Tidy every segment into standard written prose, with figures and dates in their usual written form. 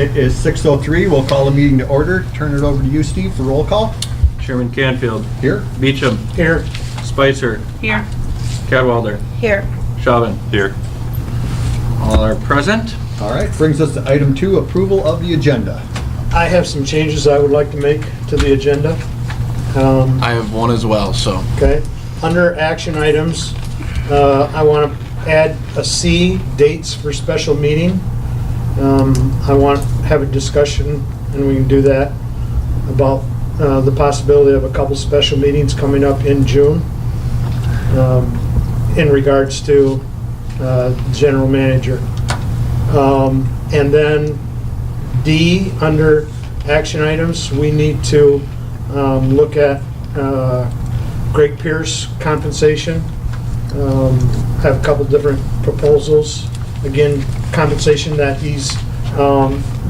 It is 6:03. We'll call the meeting to order. Turn it over to you, Steve, for roll call. Chairman Canfield. Here. Beecham. Here. Spicer. Here. Cadwalder. Here. Chauvin. Here. All are present. All right, brings us to item 2, approval of the agenda. I have some changes I would like to make to the agenda. I have one as well, so. Okay, under action items, I want to add a C, dates for special meeting. I want to have a discussion, and we can do that, about the possibility of a couple special meetings coming up in June in regards to general manager. And then D, under action items, we need to look at Greg Pierce compensation. Have a couple different proposals. Again, compensation that he's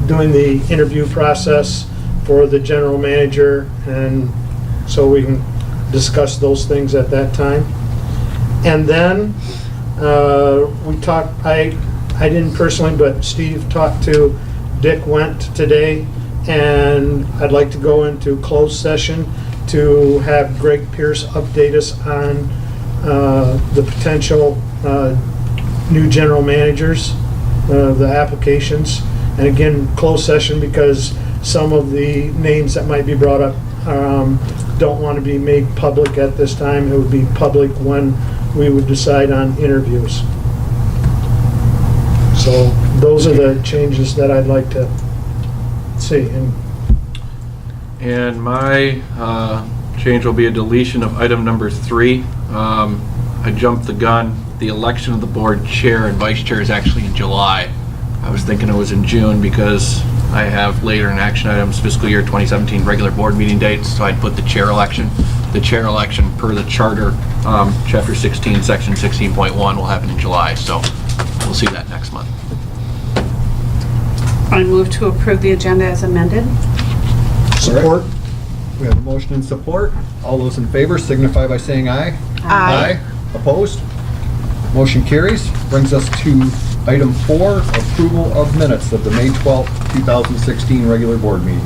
doing the interview process for the general manager, and so we can discuss those things at that time. And then we talked, I didn't personally, but Steve talked to Dick Went today, and I'd like to go into closed session to have Greg Pierce update us on the potential new general managers, the applications. And again, closed session because some of the names that might be brought up don't want to be made public at this time. It would be public when we would decide on interviews. So those are the changes that I'd like to see. And my change will be a deletion of item number 3. I jumped the gun. The election of the board chair and vice chair is actually in July. I was thinking it was in June because I have later in action items fiscal year 2017 regular board meeting dates, so I'd put the chair election. The chair election per the charter, chapter 16, section 16.1 will happen in July, so we'll see that next month. I move to approve the agenda as amended. Support? We have a motion and support. All those in favor signify by saying aye. Aye. Opposed? Motion carries. Brings us to item 4, approval of minutes of the May 12th, 2016 regular board meeting.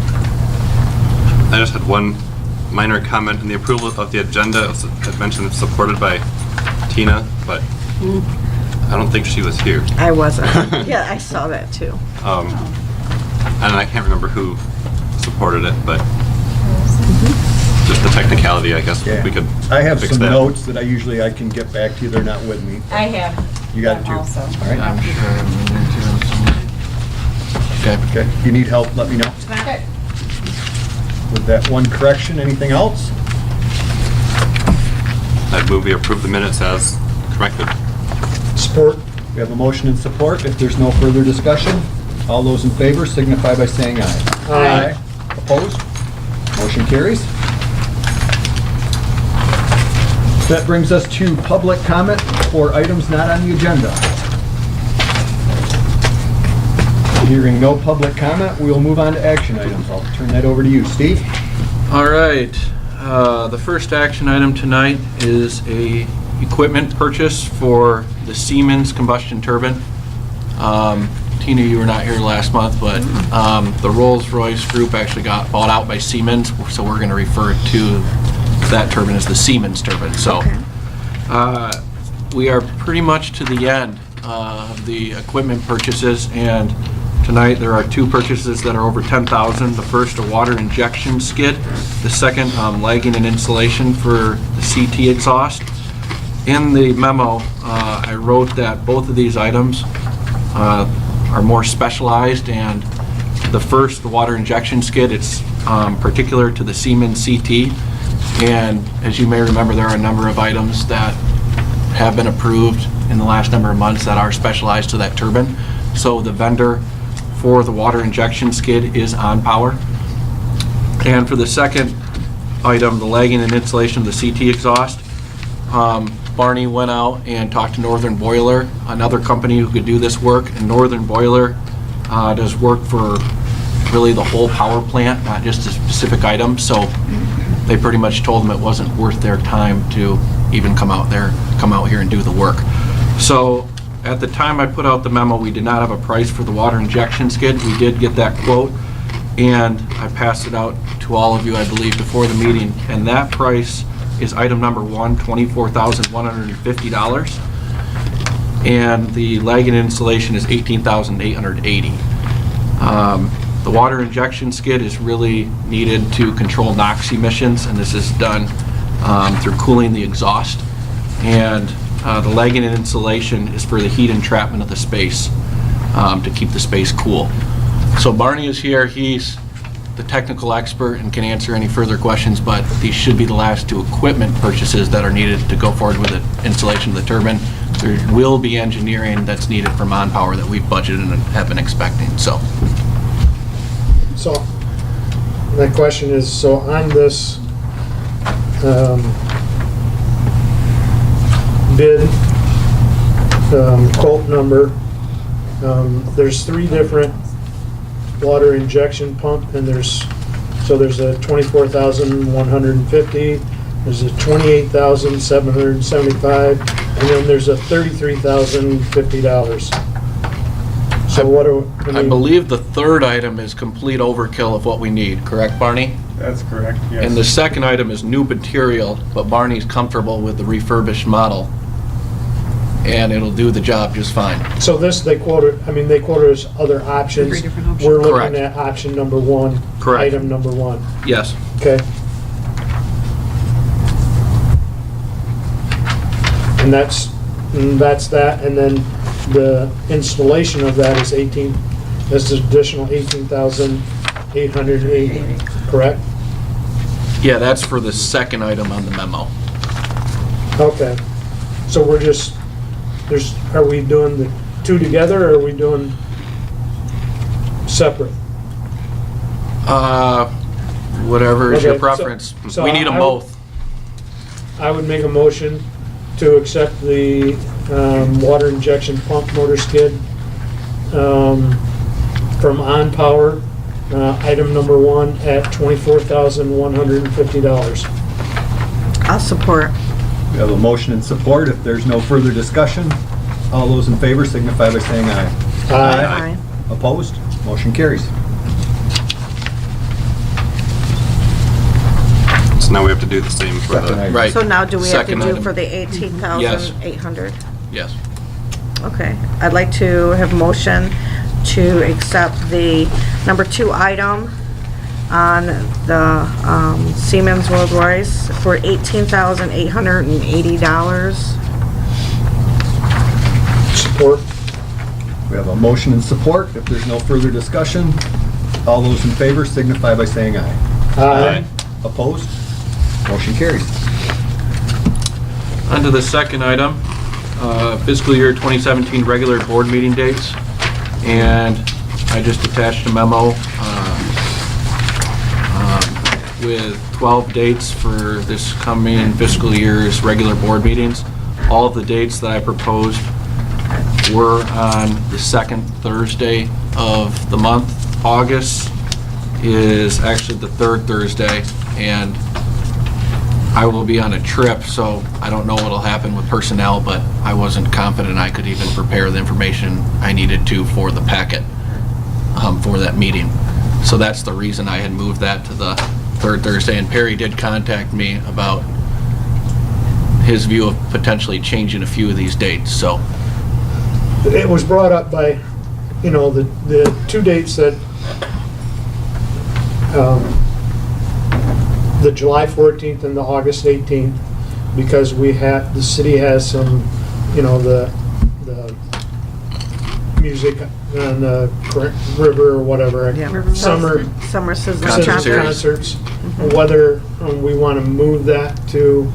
I just had one minor comment in the approval of the agenda. It mentioned it's supported by Tina, but I don't think she was here. I wasn't. Yeah, I saw that too. And I can't remember who supported it, but just the technicality, I guess Yeah. we could I have fix some that. notes that I usually can get back to you. They're not with me. I have. You got it too? Also. All right. I'm sure I'm in there too. Okay. Okay. If you need help, let me know. Okay. With that one correction, anything else? I'd move we approve the minutes as corrected. Support? We have a motion and support. If there's no further discussion, all those in favor signify by saying aye. Aye. Opposed? Motion carries. That brings us to public comment for items not on the agenda. Hearing no public comment, we'll move on to action items. I'll turn that over to you, Steve. All right, the first action item tonight is a equipment purchase for the Siemens combustion turbine. Tina, you were not here last month, but the Rolls-Royce group actually got bought out by Siemens, so we're going to refer to that turbine as the Siemens turbine. So we are pretty much to the end of the equipment purchases, and tonight there are 2 purchases that are over $10,000. The first, a water injection skid. The second, lagging and insulation for the CT exhaust. In the memo, I wrote that both of these items are more specialized, and the first, the water injection skid, it's particular to the Siemens CT, and as you may remember, there are a number of items that have been approved in the last number of months that are specialized to that turbine. So the vendor for the water injection skid is On Power. And for the second item, the lagging and insulation of the CT exhaust, Barney went out and talked to Northern Boiler, another company who could do this work, and Northern Boiler does work for really the whole power plant, not just a specific item. So they pretty much told them it wasn't worth their time to even come out here and do the work. So at the time I put out the memo, we did not have a price for the water injection skid. We did get that quote, and I passed it out to all of you, I believe, before the meeting. And that price is item number one, $24,150. And the lag and installation is $18,880. The water injection skid is really needed to control NOx emissions, and this is done through cooling the exhaust. And the lag and insulation is for the heat entrapment of the space, to keep the space cool. So Barney is here, he's the technical expert and can answer any further questions, but these should be the last two equipment purchases that are needed to go forward with the installation of the turbine. There will be engineering that's needed for Monpower that we've budgeted and have been expecting, so. So, my question is, so on this bid quote number, there's 3 different water injection pump, and there's a 24,150, there's a 28,775, and then there's a $33,050. So what are, I believe the third item is complete overkill of what we need, correct, Barney? That's correct, yes. And the second item is new material, but Barney's comfortable with the refurbished model, and it'll do the job just fine. So this, they quoted us other options. 3 different options. We're Correct. looking at option number 1. Correct. Item number 1. Yes. Okay. And that's that, and then the installation of that is that's an additional 18,880, correct? Yeah, that's for the second item on the memo. Okay. So we're just, are we doing the 2 together, or are we doing separate? Whatever is your Okay, preference. so We need them both. I would make a motion to accept the water injection pump motor skid from OnPower, item number 1 at $24,150. I'll support. We have a motion and support. If there's no further discussion, all those in favor signify by saying aye. Aye. Opposed? Motion carries. So now we have to do the same for Second the, item. Right. So now do we have to Second do item. for the 18,800? Yes. Okay. I'd like to have motion to accept the number 2 item on the Siemens Rolls Royce for $18,880. Support. We have a motion and support. If there's no further discussion, all those in favor signify by saying aye. Aye. Opposed? Motion carries. On to the second item, fiscal year 2017 regular board meeting dates. And I just attached a memo with 12 dates for this coming fiscal year's regular board meetings. All of the dates that I proposed were on the second Thursday of the month. August is actually the third Thursday, and I will be on a trip, so I don't know what'll happen with personnel, but I wasn't confident I could even prepare the information I needed to for the packet for that meeting. So that's the reason I had moved that to the third Thursday, and Perry did contact me about his view of potentially changing a few of these dates, so. It was brought up by, the 2 dates that, the July 14th and the August 18th, because the city has some, the music on the river or whatever. Yeah. Summer Summer Sizzle Concert Concert series. concerts, whether we want to move that to,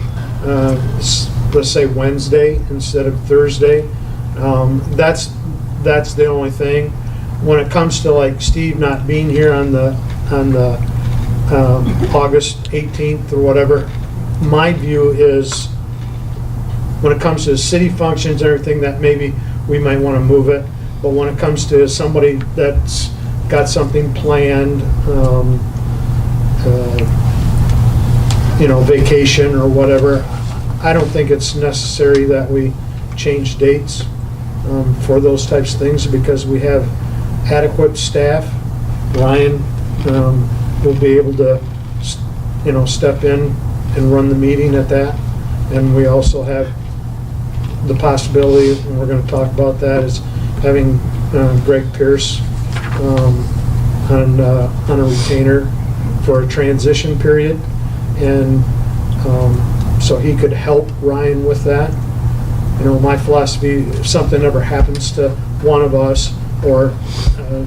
let's say Wednesday instead of Thursday. That's the only thing. When it comes to like Steve not being here on the August 18th or whatever, my view is when it comes to city functions and everything, that maybe we might want to move it. But when it comes to somebody that's got something planned, vacation or whatever, I don't think it's necessary that we change dates. for those types of things because we have adequate staff. Ryan will be able to, step in and run the meeting at that. And we also have the possibility, and we're going to talk about that, is having Greg Pierce on a retainer for a transition period. And so he could help Ryan with that. My philosophy, if something ever happens to one of us or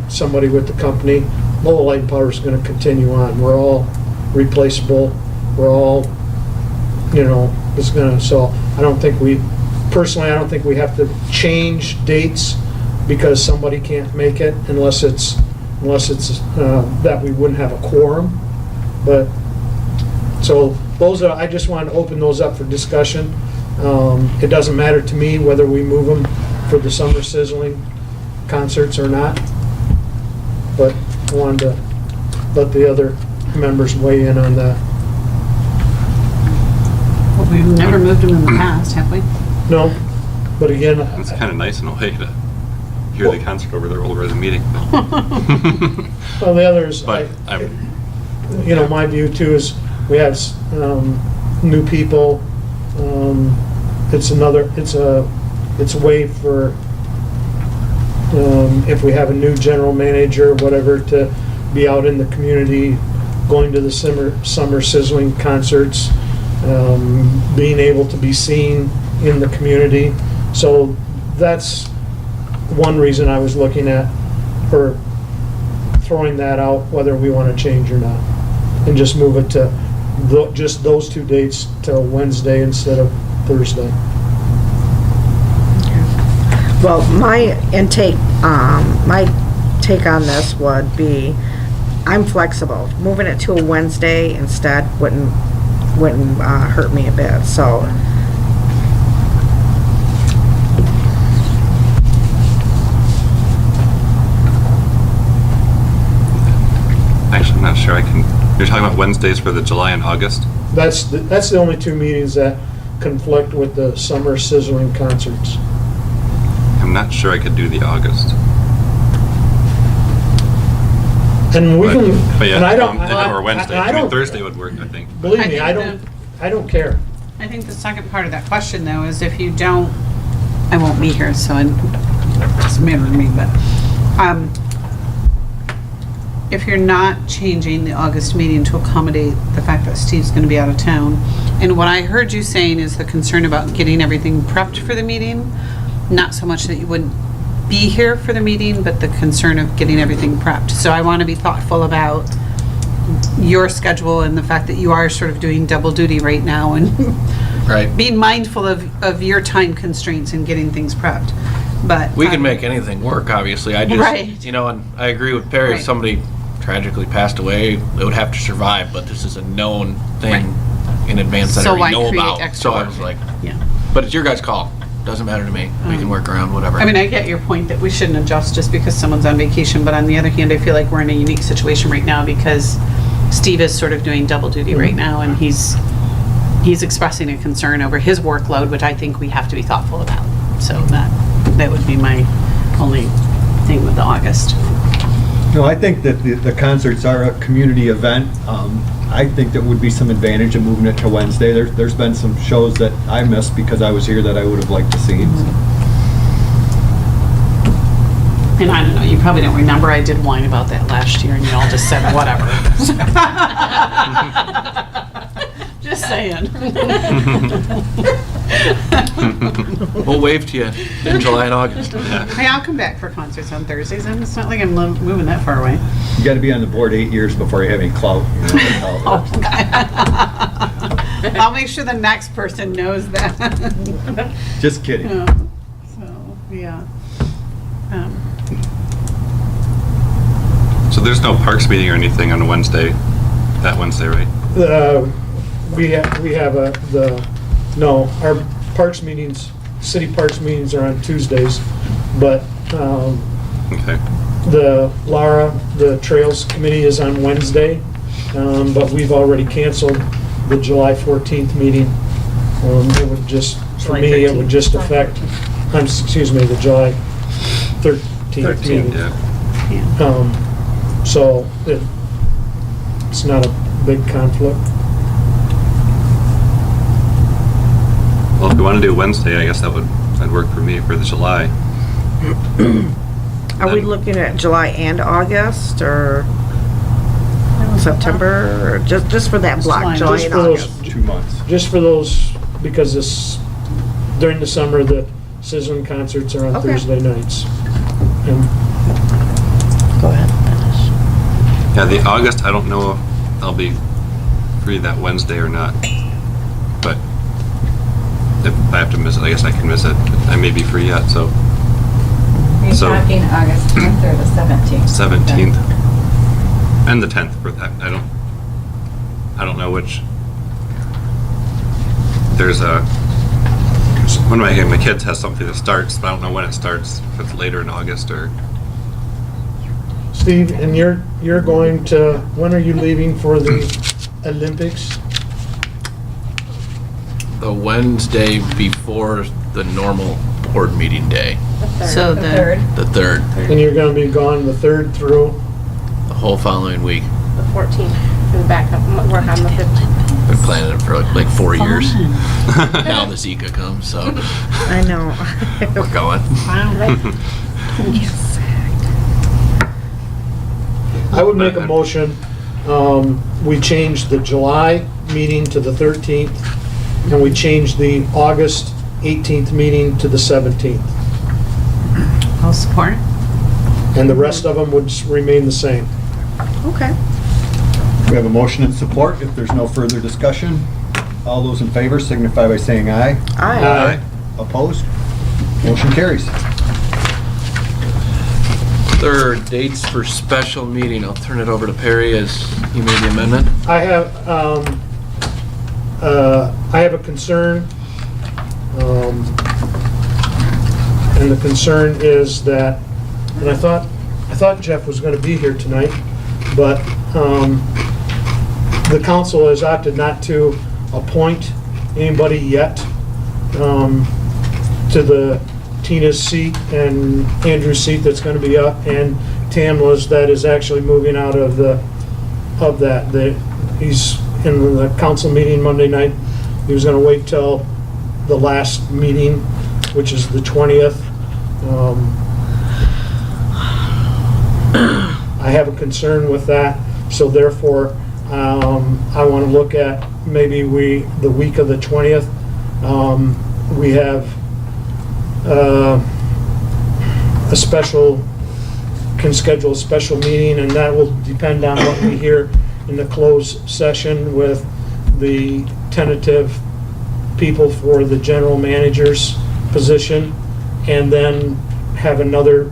somebody with the company, Lowell Light and Power is going to continue on. We're all replaceable. We're all, so I don't think we have to change dates because somebody can't make it unless it's that we wouldn't have a quorum. But, so I just wanted to open those up for discussion. It doesn't matter to me whether we move them for the summer sizzling concerts or not, but I wanted to let the other members weigh in on that. Well, we've never moved them in the past, have we? No, but again, It's kind of nice in a way to hear the concert over the meeting. well, the others, But my view too is we have new people. It's a way for if we have a new general manager, whatever, to be out in the community, going to the summer sizzling concerts, being able to be seen in the community. So that's one reason I was looking at for throwing that out, whether we want to change or not, and just move it to just those two dates till Wednesday instead of Thursday. Well, my take on this would be, I'm flexible. Moving it to a Wednesday instead wouldn't hurt me a bit, so. actually, I'm not sure I can. You're talking about Wednesdays for the July and August? That's the only two meetings that conflict with the summer sizzling concerts. I'm not sure I could do the August. And we can, But yeah, and I don't, or Wednesday. I don't, Thursday would work, I think. believe I me, think I don't care. I think the second part of that question, though, is if you don't, I won't be here, so it doesn't matter to me, but if you're not changing the August meeting to accommodate the fact that Steve's going to be out of town, and what I heard you saying is the concern about getting everything prepped for the meeting, not so much that you wouldn't be here for the meeting, but the concern of getting everything prepped. So I want to be thoughtful about your schedule and the fact that you are sort of doing double duty right now and Right. being mindful of your time constraints and getting things prepped. But We can make anything work, obviously. I just, Right. and I agree with Perry. If Right. somebody tragically passed away, they would have to survive, but this is a known thing in advance that So I why already know create about. extra So I work? was like, yeah. but it's your guys' call. Doesn't matter to me. We can work around whatever. I mean, I get your point that we shouldn't adjust just because someone's on vacation, but on the other hand, I feel like we're in a unique situation right now because Steve is sort of doing double duty right now, and he's expressing a concern over his workload, which I think we have to be thoughtful about. So that would be my only thing with the August. No, I think that the concerts are a community event. I think there would be some advantage in moving it to Wednesday. There's been some shows that I missed because I was here that I would have liked to see. And I don't know, you probably don't remember, I did whine about that last year, and you all just said whatever. Just saying. We'll wave to you in July and August. Hey, I'll come back for concerts on Thursdays, and it's not like I'm moving that far away. You got to be on the board 8 years before you have any clout. That's how it works. I'll make sure the next person knows that. Just kidding. So, yeah. So there's no parks meeting or anything on a Wednesday, that Wednesday, right? Our parks meetings, city parks meetings are on Tuesdays, but Okay. the Trails Committee is on Wednesday, but we've already canceled the July 14th meeting. It would just, for July me, it 13th. would just affect excuse me, the July 13th meeting. Yeah. So it's not a big conflict. Well, if we want to do Wednesday, I guess that'd work for me for the July. Are we looking at July and August, or September, or just for that block, July Just and for those- August? 2 months. Just for those, because during the summer, the Sizzling concerts are on Okay. Thursday nights. And Go ahead. Yeah, the August, I don't know if I'll be free that Wednesday or not. But if I have to miss it, I guess I can miss it. I may be free yet, so Are you So- talking August 10th or the 17th? 17th and the 10th for that. I don't know which. There's one of my kids has something that starts, but I don't know when it starts. If it's later in August or Steve, and you're going to, when are you leaving for the Olympics? The Wednesday before the normal board meeting day, So The the, 3rd. the 3rd, And you're gonna be gone the 3rd through? the whole following week. The 14th, and back up, we're on the 15th. Been planning it for like 4 years. Now the Zika comes, so I know. we're going. Yes. I would make a motion, we change the July meeting to the 13th, and we change the August 18th meeting to the 17th. I'll support. And the rest of them would remain the same. Okay. We have a motion and support. If there's no further discussion, all those in favor signify by saying aye. Aye. Opposed? Motion carries. Third, dates for special meeting. I'll turn it over to Perry as he made the amendment. I have a concern, and the concern is that, and I thought Jeff was gonna be here tonight, but, the council has opted not to appoint anybody yet, to the Tina's seat and Andrew's seat that's gonna be up, and Tamla's that is actually moving out of that. He's in the council meeting Monday night. He was gonna wait till the last meeting, which is the 20th. I have a concern with that, so therefore, I wanna look at maybe the week of the 20th, we have can schedule a special meeting, and that will depend on what we hear in the closed session with the tentative people for the general manager's position, and then have another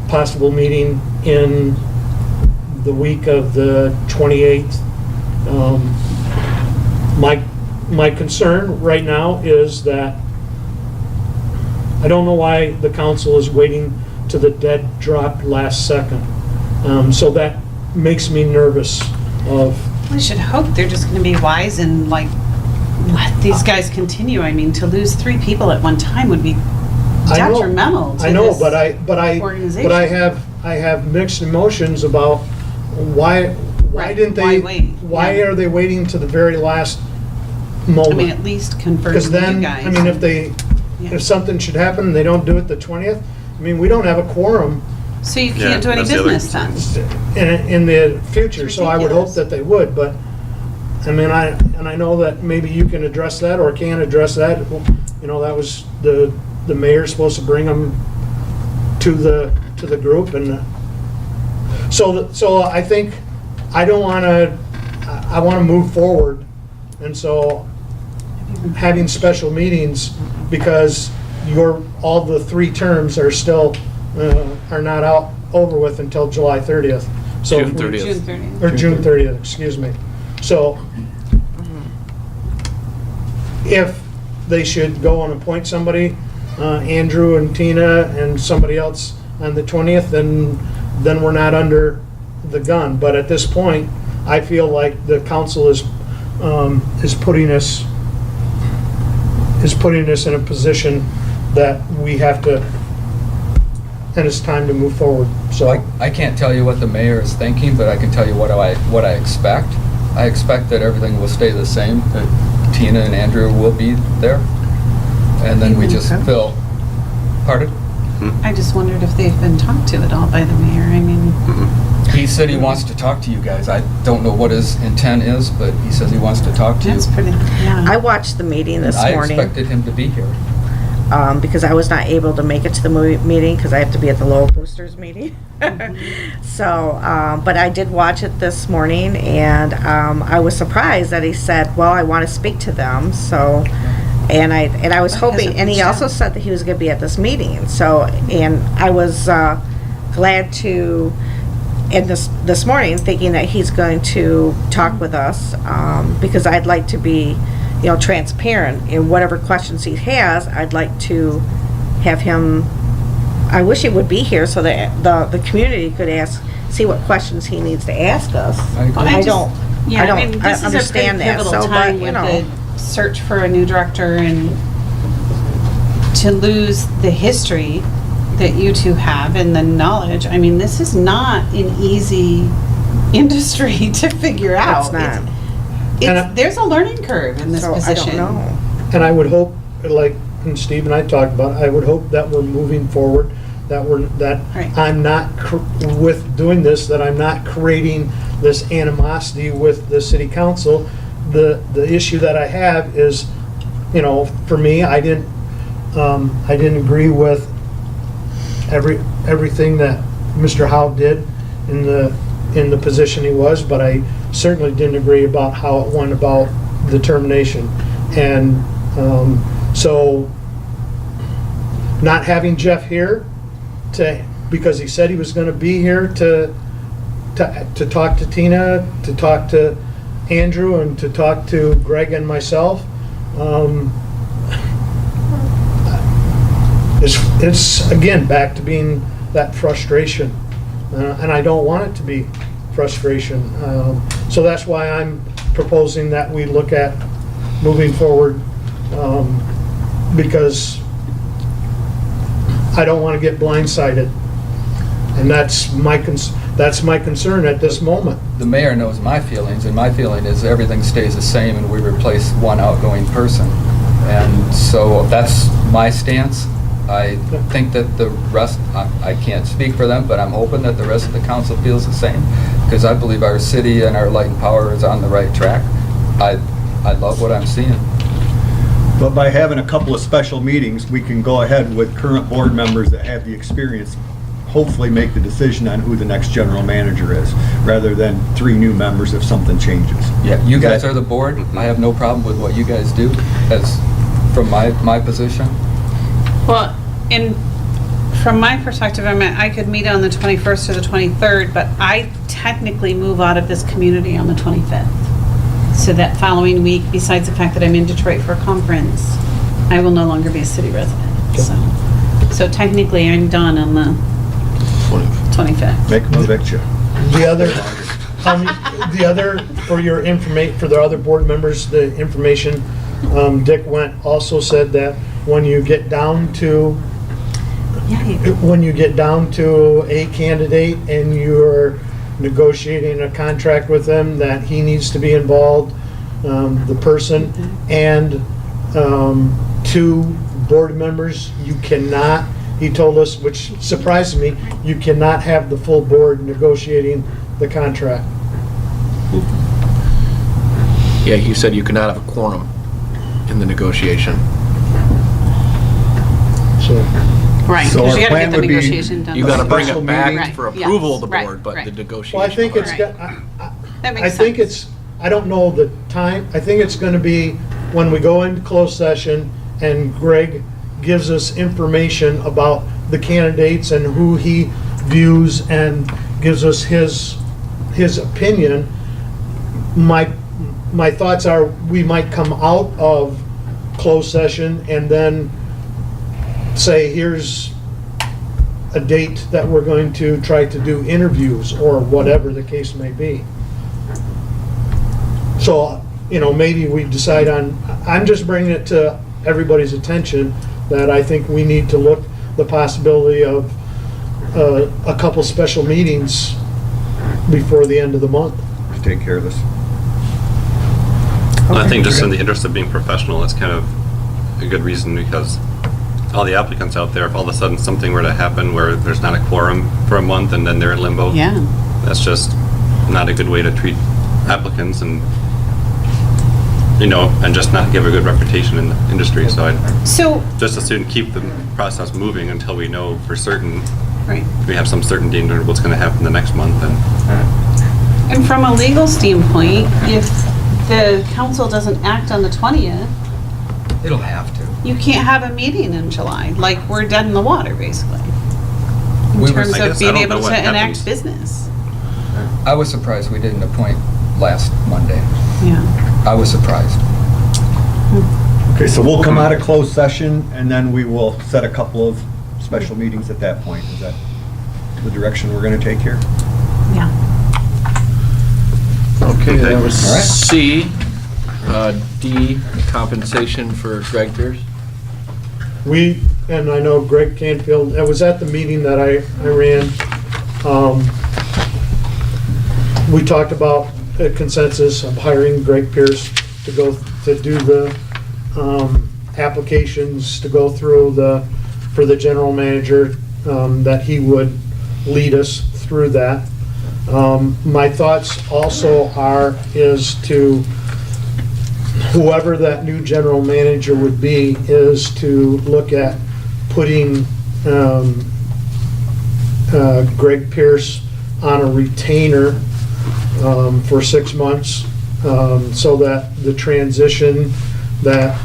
possible meeting in the week of the 28th. My concern right now is that I don't know why the council is waiting to the dead drop last second. So that makes me nervous of, We should hope they're just gonna be wise and like, let these guys continue. I mean, to lose 3 people at one time would be I know- detrimental to I know, this but I organization. have mixed emotions about why Right, didn't why they, wait? why Yeah. are they waiting to the very last I mean, moment? at least confirm Because with you then, guys. I mean, Yeah. if something should happen and they don't do it the 20th, I mean, we don't have a quorum So you Yeah, can't do any that's the other business then? in the future, so I would hope ridiculous. that they would, but, I mean, I know that maybe you can address that or can address that. You know, that was the mayor's supposed to bring them to the group, and so I think, I don't wanna, I wanna move forward, and so having special meetings, because all the 3 terms are still, are not over with until July 30th. So if June we- 30th. June 30th. Or June 30th, excuse me. So if they should go and appoint somebody, Andrew and Tina and somebody else on the 20th, then we're not under the gun. But at this point, I feel like the council is putting us in a position that we have to, and it's time to move forward, so. I can't tell you what the mayor is thinking, but I can tell you what I expect. I expect that everything will stay the same, that Tina and Andrew will be there, and then we just fill. Pardon? I just wondered if they've been talked to at all by the mayor. I mean, He said he wants to talk to you guys. I don't know what his intent is, but he says he wants to talk to you. that's pretty, yeah. I watched the meeting this I morning. expected him to be here. Because I was not able to make it to the meeting because I have to be at the Lowell Boosters meeting. So, but I did watch it this morning, and I was surprised that he said, well, I want to speak to them, so, and I was hoping, and he also said that he was going to be at this meeting, so, and I was glad to, and this morning, thinking that he's going to talk with us, because I'd like to be, transparent in whatever questions he has. I'd like to have him, I wish he would be here so that the community could see what questions he needs to ask us. I agree. I don't This is a pretty understand that, pivotal so, time but, with the search for a new director, and to lose the history that you two have and the knowledge. I mean, this is not an easy industry to figure out. It's not. There's a learning curve in this So, position. I don't know. And I would hope, like, and Steve and I talked about, I would hope that we're moving forward, that Right. I'm not, with doing this, that I'm not creating this animosity with the city council. The issue that I have is, for me, I didn't agree with everything that Mr. Howe did in the position he was, but I certainly didn't agree about how it went about the termination. And so not having Jeff here because he said he was going to be here to talk to Tina, to talk to Andrew, and to talk to Greg and myself, it's again back to being that frustration, and I don't want it to be frustration. So that's why I'm proposing that we look at moving forward, because I don't want to get blindsided, and that's my concern at this moment. The mayor knows my feelings, and my feeling is everything stays the same and we replace one outgoing person. And so that's my stance. I think that the rest, I can't speak for them, but I'm hoping that the rest of the council feels the same, because I believe our city and our light and power is on the right track. I love what I'm seeing. But by having a couple of special meetings, we can go ahead with current board members that have the experience, hopefully make the decision on who the next general manager is, rather than 3 new members if something changes. Yeah, you guys are the board. I have no problem with what you guys do, as from my position. Well, from my perspective, I could meet on the 21st or the 23rd, but I technically move out of this community on the 25th. So that following week, besides the fact that I'm in Detroit for a conference, I will no longer be a city resident. So technically, I'm done on the 25th. Make them evict you. The other, for your for the other board members, the information, Dick also said that when you get down to a candidate and you're negotiating a contract with them, that he needs to be involved, the person, and 2 board members, you cannot, he told us, which surprised me, you cannot have the full board negotiating the contract. Yeah, he said you cannot have a quorum in the negotiation. So, Right, So because our you gotta plan get the would be- negotiation done. You gotta bring special it back meeting. for Right, approval of the yes, board, but right. the negotiation. well, I think it's, Right. That makes I sense. think it's, I don't know the time, I think it's gonna be when we go into closed session and Greg gives us information about the candidates and who he views and gives us his opinion. My thoughts are, we might come out of closed session and then say, here's a date that we're going to try to do interviews, or whatever the case may be. So, maybe we decide on, I'm just bringing it to everybody's attention, that I think we need to look the possibility of a couple special meetings before the end of the month. To take care of this. I think just in the interest of being professional, it's kind of a good reason, because all the applicants out there, if all of a sudden something were to happen where there's not a quorum for a month and then they're in limbo, Yeah. that's just not a good way to treat applicants, and and just not give a good reputation in the industry. So I'd So, just as soon keep the process moving until we know for certain, right. we have some certainty into what's going to happen the next month. And from a legal standpoint, if the council doesn't act on the 20th, It'll have to. you can't have a meeting in July. Like, we're dead in the water, basically. In We were- terms I of guess I being don't able know to what enact happens. business. I was surprised we didn't appoint last Monday. Yeah. I was surprised. Okay, so we'll come out of closed session, and then we will set a couple of special meetings at that point. Is that the direction we're going to take here? Yeah. Okay, that was All right. C. D, compensation for Greg Pierce. And I know Greg Canfield, I was at the meeting that I ran. We talked about a consensus of hiring Greg Pierce to go to do the applications, to go through for the general manager, that he would lead us through that. My thoughts also is to, whoever that new general manager would be, is to look at putting Greg Pierce on a retainer for 6 months, so that the transition, that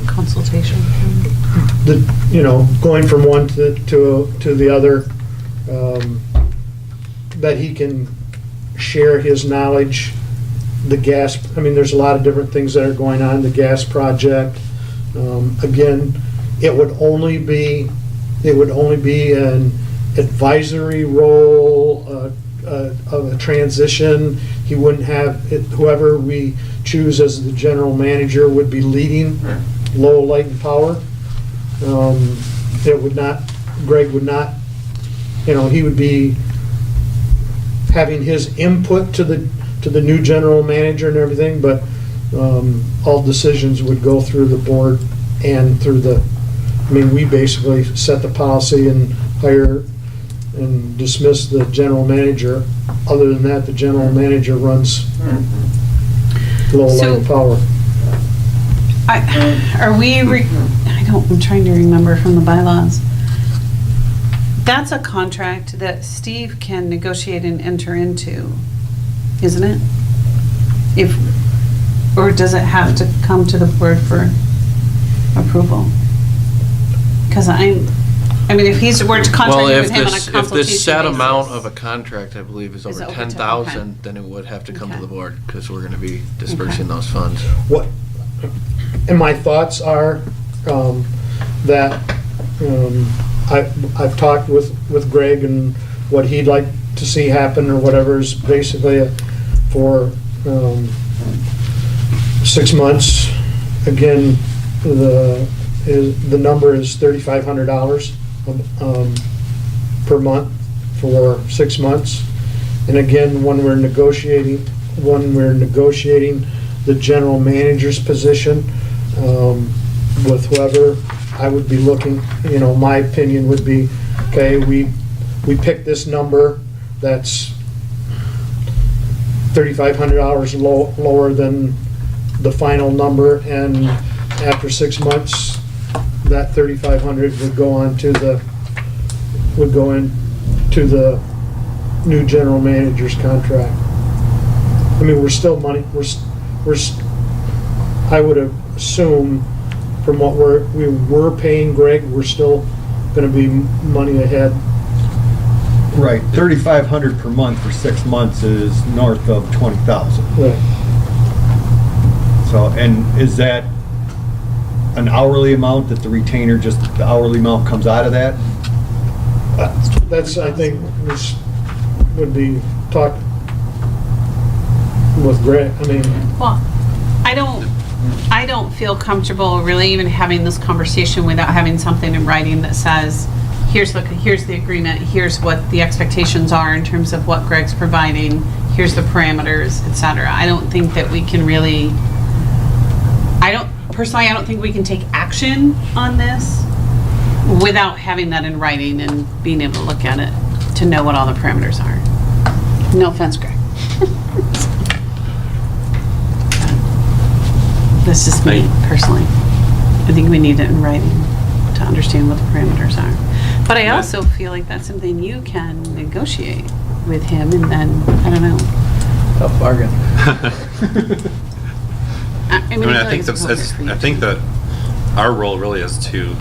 Consultation. going from one to the other, that he can share his knowledge. The gas, there's a lot of different things that are going on, the gas project. Again, it would only be an advisory role of a transition. He wouldn't have, whoever we choose as the general manager would be leading Lowell Light and Power. Greg would not, he would be having his input to the new general manager and everything, but all decisions would go through the board and through we basically set the policy and hire and dismiss the general manager. Other than that, the general manager runs Lowell Light and Power. I'm trying to remember from the bylaws. That's a contract that Steve can negotiate and enter into, isn't it? Or does it have to come to the board for approval? Because if he's, we're Well, contracting if with him on a this, consultation if this set amount basis. of a contract, I believe, is over over 10,000, then it would have to come to Okay. the board, because we're gonna be dispersing those funds. And my thoughts are that I've talked with Greg, and what he'd like to see happen or whatever is basically for 6 months. Again, the number is $3,500 per month for 6 months. And again, when we're negotiating the general manager's position, with whoever, I would be looking, my opinion would be, okay, we pick this number that's $3,500 lower than the final number, and after 6 months, that $3,500 would go into the new general manager's contract. We're still money, I would assume from what we were paying Greg, we're still gonna be money ahead. Right, 3,500 per month for 6 months is north of 20,000. Right. So, and is that an hourly amount that the retainer, just the hourly amount comes out of that? That's, I think, this would be talked with Greg, Well, I don't, I don't feel comfortable really even having this conversation without having something in writing that says, here's the agreement, here's what the expectations are in terms of what Greg's providing, here's the parameters, et cetera. I don't think that we can really, personally, I don't think we can take action on this without having that in writing and being able to look at it to know what all the parameters are. No offense, Greg. That's just me personally. I think we need it in writing to understand what the parameters are. But I also feel like that's something you can negotiate with him, and then, I don't know. Tough bargain. I mean, I feel think like it's that's, appropriate for you I think that our role really is to,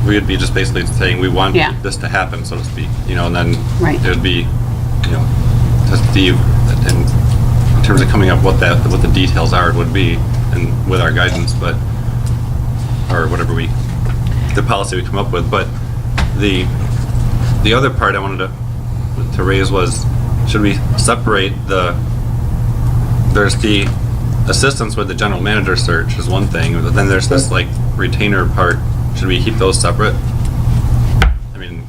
we would be just basically saying we want Yeah. this to happen, so to speak, and then Right. it would be, to Steve, in terms of coming up what the details are would be, and with our guidance, but, or whatever the policy we come up with, but the other part I wanted to raise was, should we separate there's the assistance with the general manager search is one thing, but then there's this like retainer part. Should we keep those separate? I mean,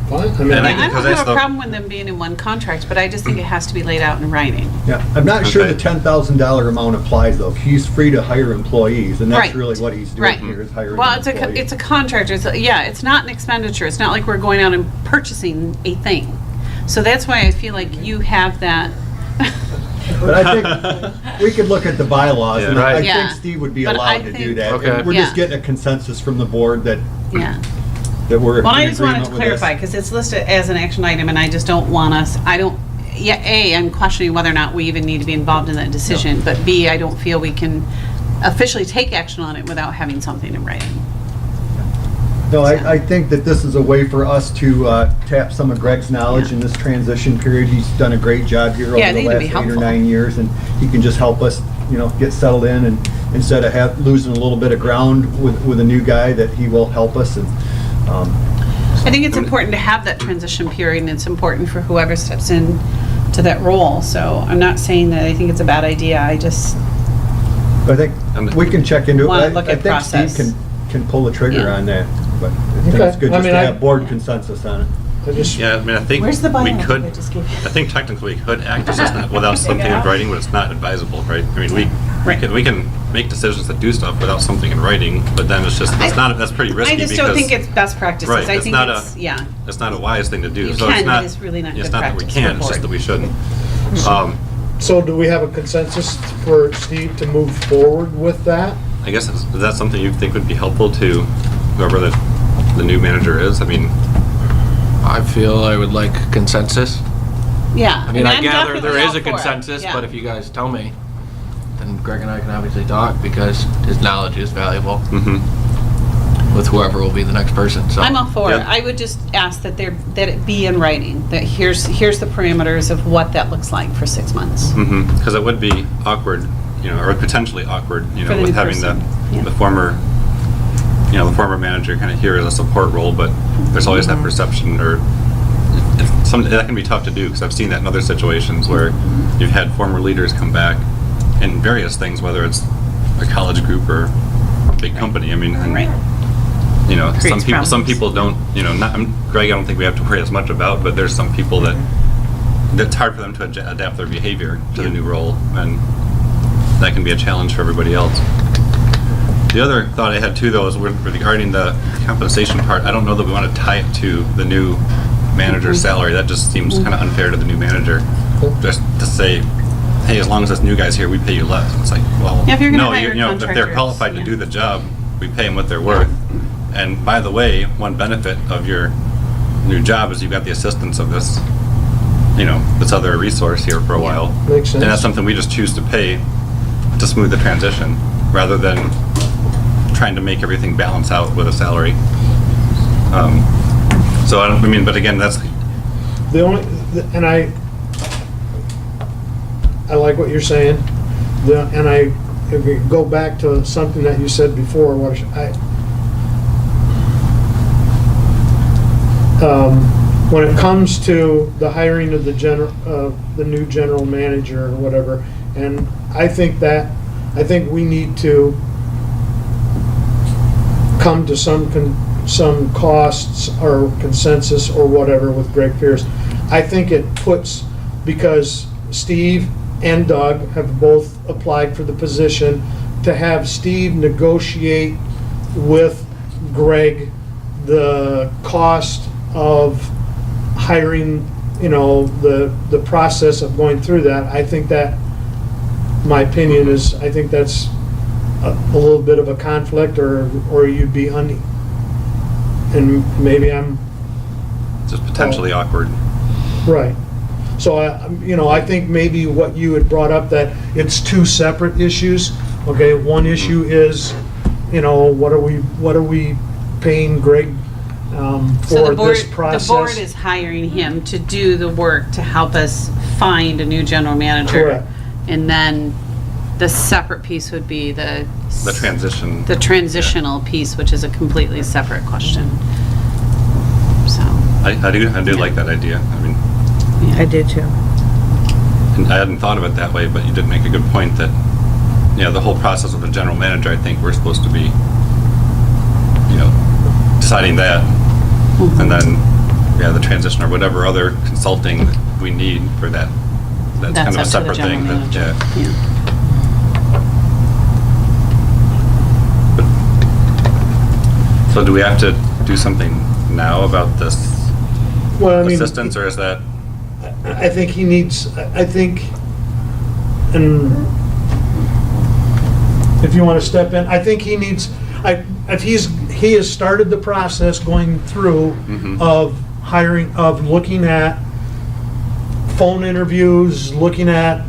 Fine, I mean, And Yeah, I because don't I have a still- problem with them being in one contract, but I just think it has to be laid out in writing. Yeah, I'm not sure Okay. the $10,000 amount applies though. He's free to hire employees, and that's Right. really what he's doing Right. here is hiring Well, employees. it's a contract, it's not an expenditure, it's not like we're going out and purchasing a thing. So that's why I feel like you have that. But I think we could look at the bylaws, and Yeah. I Right. Yeah. think Steve would be But I allowed to do think- that. Okay. And we're just Yeah. getting a consensus from the board that Yeah. we're in Well, I just wanted agreement to with this. clarify, because it's listed as an action item, and I just don't want us, I'm questioning whether or not we even need to be involved in that decision, but B, I don't feel we can officially take action on it without having something in writing. No, I think that this is a way for us to tap some of Greg's knowledge in this transition period. He's done a great job here Yeah, I over the think it'd last be 8 or helpful. 9 years, and he can just help us, get settled in, and instead of losing a little bit of ground with a new guy, that he will help us. And I think it's important to have that transition period, and it's important for whoever steps in to that role. So I'm not saying that I think it's a bad idea, I just, I think we can check into it. Wanna but look I at think process. Steve can pull the trigger Yeah. on that, but I think Okay. it's good I just mean, to I- have board consensus on it. I just, yeah, I mean, I think Where's the we bylaw could, I just gave you? I think technically we could act as just not without something in writing, but it's not advisable, right? I mean, Right. we can make decisions that do stuff without something in writing, but then it's just, that's pretty risky I because. just don't think it's best practices. Right, I it's think not it's, yeah. It's not a wise thing to do. You So can, it's but not. it's really not It's good not that we practice for can't, it's just board. that we shouldn't. so do we have a consensus for Steve to move forward with that? I guess is that something you think would be helpful to whoever the new manager is? I mean, I feel I would like consensus. Yeah. I mean, I I'm gather definitely there is all a for it. consensus, Yeah. but if you guys tell me, then Greg and I can obviously talk because his knowledge is valuable with whoever will be the next person, so. I'm all for it. Yeah. I would just ask that it be in writing, that here's the parameters of what that looks like for 6 months. because it would be awkward, or potentially awkward, For the with new having person, yeah. the former, the former manager kind of here as a support role, but there's always that perception, or that can be tough to do because I've seen that in other situations where you've had former leaders come back in various things, whether it's a college group or a big company. I mean, and, Right. some Creates people problems. don't, Greg, I don't think we have to worry as much about, but there's some people that's hard for them to adapt their behavior to the new role, and that can be a challenge for everybody else. The other thought I had too, though, is regarding the compensation part. I don't know that we want to tie it to the new manager's salary. That just seems kind of unfair to the new manager. Just to say, hey, as long as this new guy's here, we pay you less. It's like, well, Yeah, if you're gonna no, hire if they're contractors, qualified to yeah. do the job, we pay them what they're worth. And by the way, one benefit of your new job is you've got the assistance of this, this other resource here for a while. Makes sense. And that's something we just choose to pay to smooth the transition, rather than trying to make everything balance out with a salary. So but again, that's, The only, and I like what you're saying, if we go back to something that you said before, when it comes to the hiring of the new general manager or whatever, and I think that I think we need to come to some costs or consensus or whatever with Greg Pierce. I think it puts, because Steve and Doug have both applied for the position, to have Steve negotiate with Greg the cost of hiring, the process of going through that. I think that, my opinion is, I think that's a little bit of a conflict, or you'd be and maybe I'm Just potentially awkward. right. So I think maybe what you had brought up, that it's two separate issues. Okay, one issue is, what are we paying Greg So for this process? The board is hiring him to do the work to help us find a new general manager. Correct. And then the separate piece would be The transition. the transitional piece, which is a completely separate question. So, I do like that idea. I mean, I did too. and I hadn't thought of it that way, but you did make a good point that, the whole process of a general manager, I think we're supposed to be, deciding that. And then, the transition or whatever other consulting that we need for that. That's kind of a up to the separate general thing. manager. Yeah. So do we have to do something now about this Well, I mean, assistance, or is that? I think he needs, I think, and if you want to step in, I think he needs, if he has started the process going through of hiring, of looking at phone interviews, looking at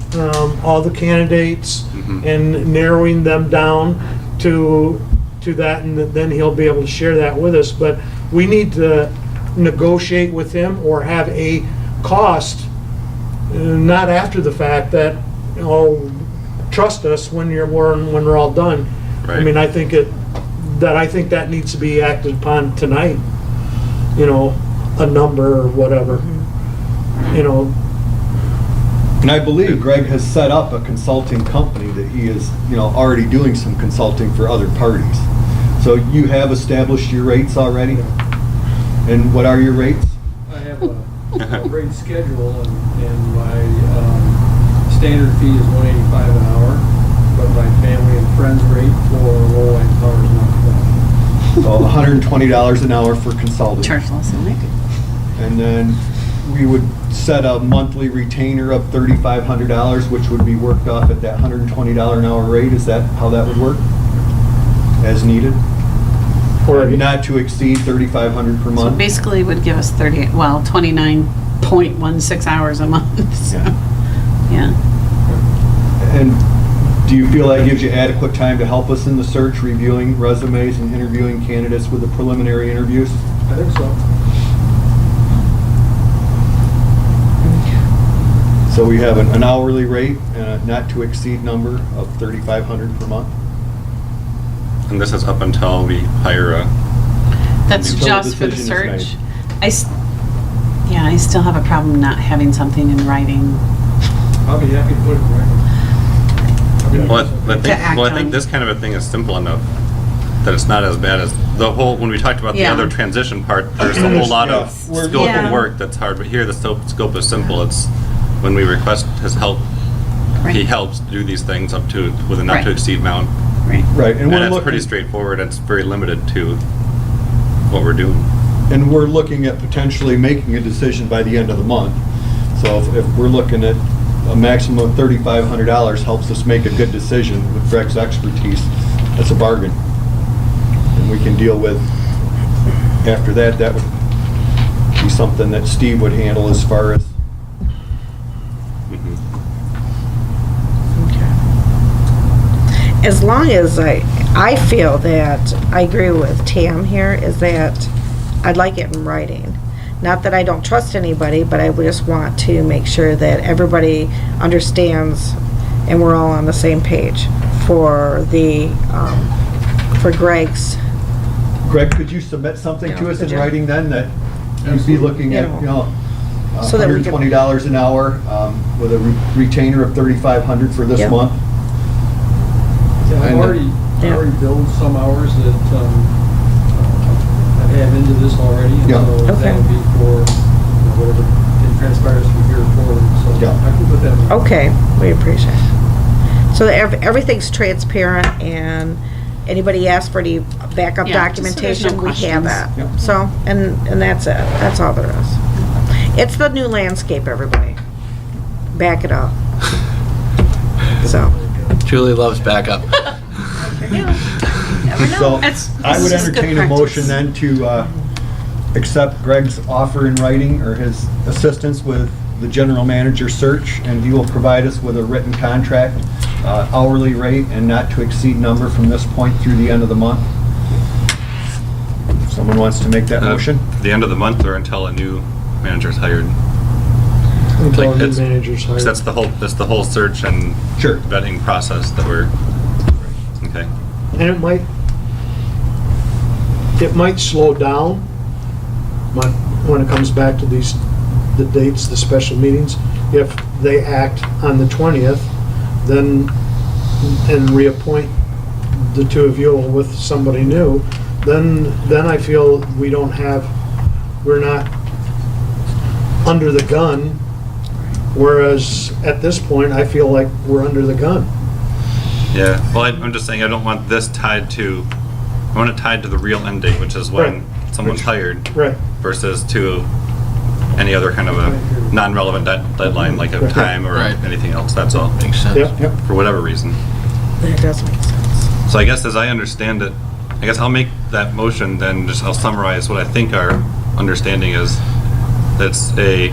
all the candidates and narrowing them down to that, and then he'll be able to share that with us. But we need to negotiate with him or have a cost, not after the fact, that, trust us when we're all done. I Right. mean, I think that needs to be acted upon tonight, a number or whatever, And I believe Greg has set up a consulting company that he is, already doing some consulting for other parties. So you have established your rates already? And what are your rates? I have a rate schedule, and my standard fee is $185 an hour, but my family and friends rate for Lowell and Power is not So $120 an hour for consulting. charge less than I do. And then we would set a monthly retainer of $3,500, which would be worked off at that $120 an hour rate. Is that how that would work? As needed? Or not to exceed $3,500 per So month? basically it would give us 29.16 hours a month. So, yeah. And do you feel that gives you adequate time to help us in the search, reviewing resumes and interviewing candidates with the preliminary interviews? I think so. So we have an hourly rate and a not to exceed number of $3,500 per month? And this is up until we hire a. That's Until the just for the decision is search. I still have a problem not having something in writing. I'll be happy to put it right. Well, I To act think on. this kind of a thing is simple enough that it's not as bad as the whole, when we talked about the Yeah. other transition part, there's a whole lot of Yeah. scope Yeah. and work that's hard, but here the scope is simple. It's when we request his help, he Right. helps do these things up to, with a not Right. to exceed amount. Right. Right, and And we're it's looking, pretty straightforward, it's very limited to what we're doing. and we're looking at potentially making a decision by the end of the month. So if we're looking at a maximum of $3,500 helps us make a good decision with Greg's expertise, that's a bargain. And we can deal with, after that, that would be something that Steve would handle as far as, As long as I feel that, I agree with Tam here, is that I'd like it in writing. Not that I don't trust anybody, but I would just want to make sure that everybody understands and we're all on the same page for for Greg's. Greg, could you submit something to us in Could you? writing then, that you'd be looking at, So that we can- $120 an hour with a retainer of $3,500 for this Yep. month? Yeah, I've already billed some hours that I have into this already, and Yeah. so Okay. that would be for whatever it transpires from here forward, so Yeah. I can put that in. Okay, we appreciate it. So everything's transparent, and anybody asks for any backup Yeah, just so there's no documentation, we have questions. that. Yeah. So, and that's it. That's all there is. It's the new landscape, everybody. Back it up. So, Julie loves backup. So It's- I would this is good entertain a practice. motion then to accept Greg's offer in writing or his assistance with the general manager search, and he will provide us with a written contract, hourly rate, and not to exceed number from this point through the end of the month. Someone wants to make that motion? The end of the month or until a new manager's hired? Until Like, new it's- managers hired. So that's the whole search and Sure. vetting process that we're, okay. And it might slow down when it comes back to the dates, the special meetings. If they act on the 20th, then, and reappoint the two of you with somebody new, then I feel we're not under the gun, whereas at this point, I feel like we're under the gun. Yeah, well, I'm just saying I don't want this tied to, I want it tied to the real end date, which is when Right. someone's hired, Right. versus to any other kind of a non-relevant deadline, like a Right. time or Right. anything else, that's all, Makes sense. Yep. for whatever reason. that does make sense. So I guess as I understand it, I guess I'll make that motion, then just I'll summarize what I think our understanding is. That's a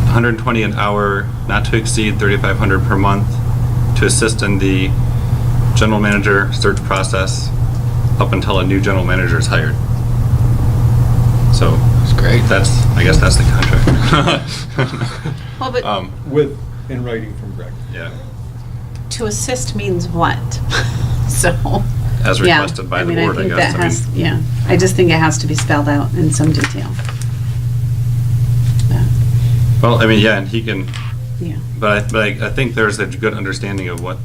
120 an hour, not to exceed 3,500 per month, to assist in the general manager search process up until a new general manager is hired. So That's great. I guess that's the contract. Well, but With, in writing from Greg. Yeah, to assist means what? So. as yeah, requested by the mean, board, I think guess. that I has- mean, Yeah, I just think it has to be spelled out in some detail. Yeah, well, I mean, yeah, and he can, yeah. but I think there's a good understanding of what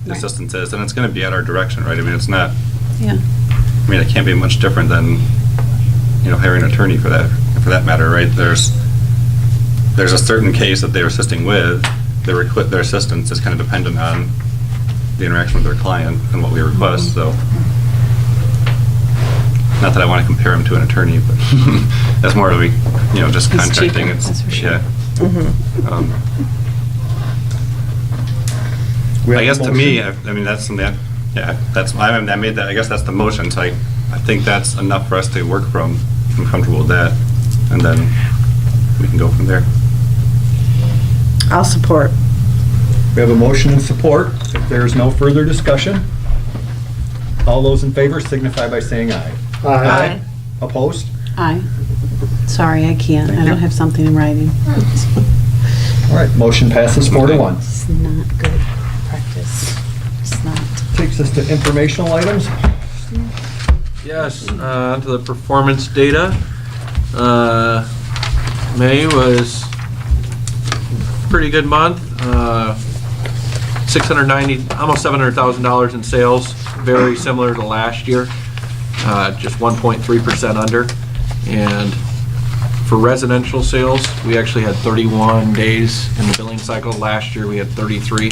the Right. assistance is, and it's gonna be at our direction, right? I mean, it's not, Yeah, I mean, it can't be much different than, hiring an attorney for that matter, right? There's a certain case that they're assisting with, their assistance is kind of dependent on the interaction with their client and what we request, so. Not that I want to compare him to an attorney, but that's more of a, just It's contracting. cheaper, It's that's for sure. Yeah. We have I a guess to me, motion? I mean, that's something, I made that, I guess that's the motion, so I think that's enough for us to work from. I'm comfortable with that, and then we can go from there. I'll support. We have a motion and support. If there is no further discussion, all those in favor signify by saying aye. Aye. Opposed? Aye. Sorry, I can't. Thank I you. don't have something in writing. All right, motion passes 4-1. It's not good practice. It's not. Takes us to informational items. Yes, onto the performance data. May was a pretty good month. 690, almost $700,000 in sales, very similar to last year, just 1.3% under. And for residential sales, we actually had 31 days in the billing cycle. Last year, we had 33.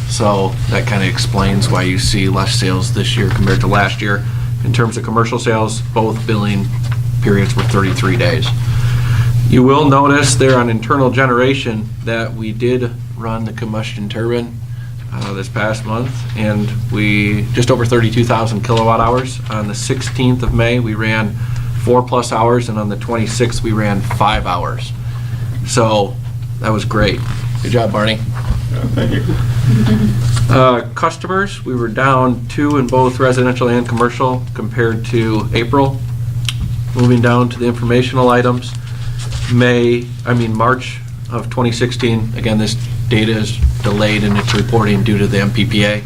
So that kind of explains why you see less sales this year compared to last year. In terms of commercial sales, both billing periods were 33 days. You will notice there on internal generation that we did run the combustion turbine this past month, and we just over 32,000 kilowatt hours. On the 16th of May, we ran 4+ hours, and on the 26th, we ran 5 hours. So that was great. Good job, Barney. Thank you. Customers, we were down 2 in both residential and commercial compared to April. Moving down to the informational items, March of 2016, again, this data is delayed in its reporting due to the MPPA,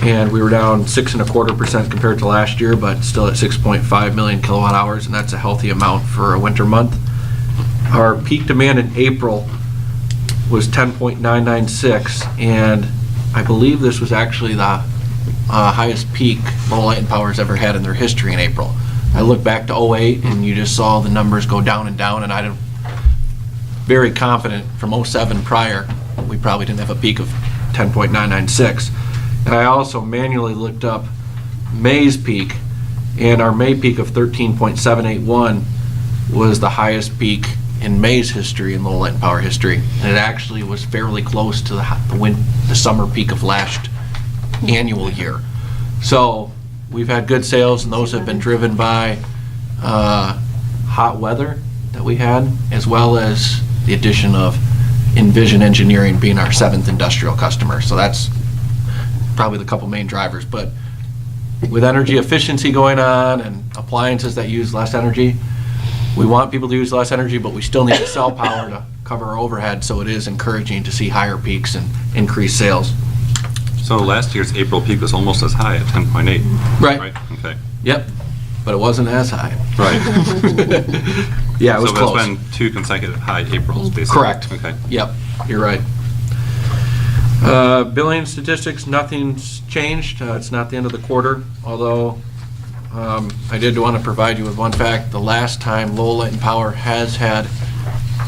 and we were down 6.25% compared to last year, but still at 6.5 million kilowatt hours, and that's a healthy amount for a winter month. Our peak demand in April was 10.996, and I believe this was actually the highest peak Lowell Light and Power's ever had in their history in April. I look back to '08 and you just saw the numbers go down, and I'm very confident from '07 prior, we probably didn't have a peak of 10.996. And I also manually looked up May's peak, and our May peak of 13.781 was the highest peak in May's history, in Lowell Light and Power history. And it actually was fairly close to the summer peak of last annual year. So we've had good sales, and those have been driven by hot weather that we had, as well as the addition of Envision Engineering being our 7th industrial customer. So that's probably the couple main drivers. But with energy efficiency going on and appliances that use less energy, we want people to use less energy, but we still need to sell power to cover our overhead. So it is encouraging to see higher peaks and increased sales. So last year's April peak was almost as high at 10.8. Right. Okay. Yep, but it wasn't as high. Right. Yeah, it was So close. it's been 2 consecutive high Aprils, basically. Correct. Okay. Yep, you're right. Billing statistics, nothing's changed. It's not the end of the quarter, although I did want to provide you with one fact. The last time Lowell Light and Power has had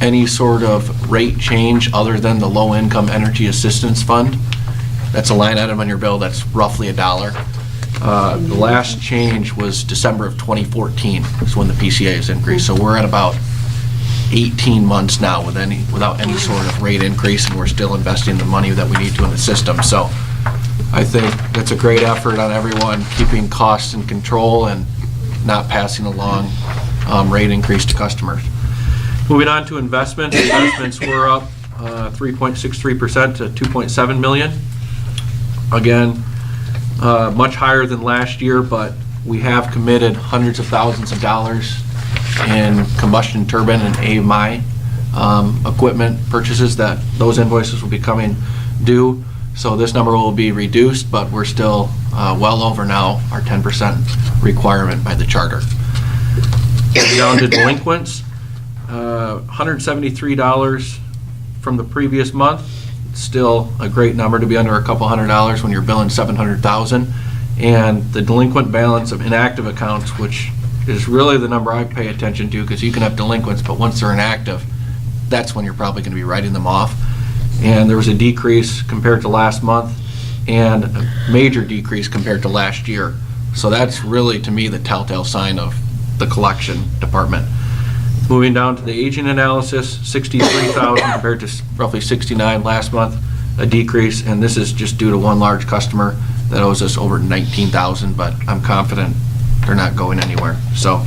any sort of rate change other than the Low Income Energy Assistance Fund, that's a line item on your bill that's roughly $1. The last change was December of 2014 is when the PCA is increased. So we're at about 18 months now without any sort of rate increase, and we're still investing the money that we need to in the system. So I think that's a great effort on everyone, keeping costs in control and not passing along rate increase to customers. Moving on to investments. Investments were up 3.63% to $2.7 million. Again, much higher than last year, but we have committed hundreds of thousands of dollars in combustion turbine and AMI equipment purchases. That those invoices will be coming due. So this number will be reduced, but we're still well over now our 10% requirement by the charter. Down to delinquents, $173 from the previous month. Still a great number to be under a couple $100 when you're billing $700,000. And the delinquent balance of inactive accounts, which is really the number I pay attention to, because you can have delinquents, but once they're inactive, that's when you're probably going to be writing them off. And there was a decrease compared to last month and a major decrease compared to last year. So that's really, to me, the telltale sign of the collection department. Moving down to the aging analysis, 63,000 compared to roughly 69 last month, a decrease, and this is just due to one large customer that owes us over 19,000, but I'm confident they're not going anywhere. So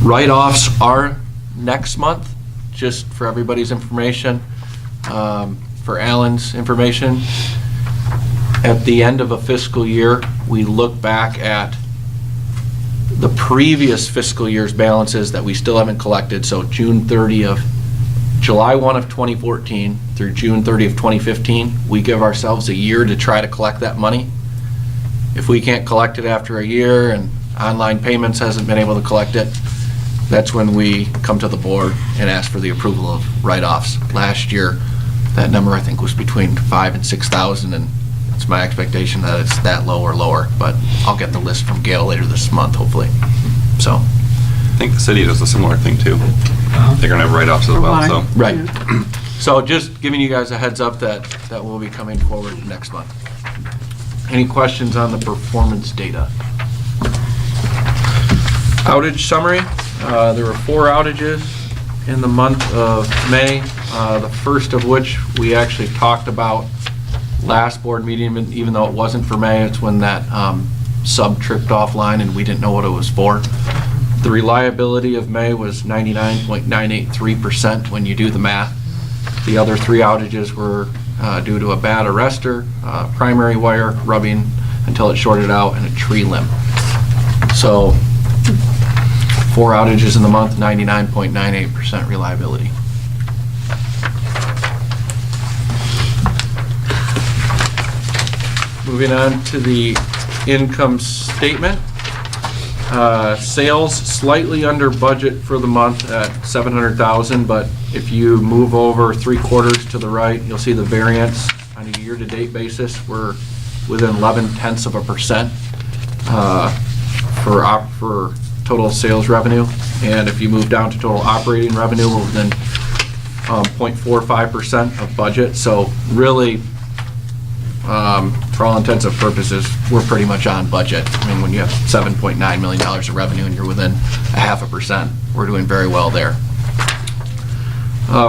write-offs are next month, just for everybody's information, for Alan's information. At the end of a fiscal year, we look back at the previous fiscal year's balances that we still haven't collected. So July 1 of 2014 through June 30 of 2015, we give ourselves a year to try to collect that money. If we can't collect it after a year and online payments hasn't been able to collect it, that's when we come to the board and ask for the approval of write-offs. Last year, that number I think was between 5,000 and 6,000, and it's my expectation that it's that low or lower, but I'll get the list from Gail later this month, hopefully. So, I think the city does a similar thing too. They're gonna have write-offs as well, so. right. So just giving you guys a heads up that will be coming forward next month. Any questions on the performance data? Outage summary. There were 4 outages in the month of May, the first of which we actually talked about last board meeting, even though it wasn't for May. It's when that sub tripped offline and we didn't know what it was for. The reliability of May was 99.983% when you do the math. The other 3 outages were due to a bad arrestor, primary wire rubbing until it shorted out, and a tree limb. So 4 outages in the month, 99.98% reliability. Moving on to the income statement. Sales slightly under budget for the month at $700,000, but if you move over 3 quarters to the right, you'll see the variance on a year-to-date basis. We're within 0.11% for total sales revenue. And if you move down to total operating revenue, we're within 0.45% of budget. So really, for all intents and purposes, we're pretty much on budget. I mean, when you have $7.9 million of revenue and you're within 0.5%, we're doing very well there.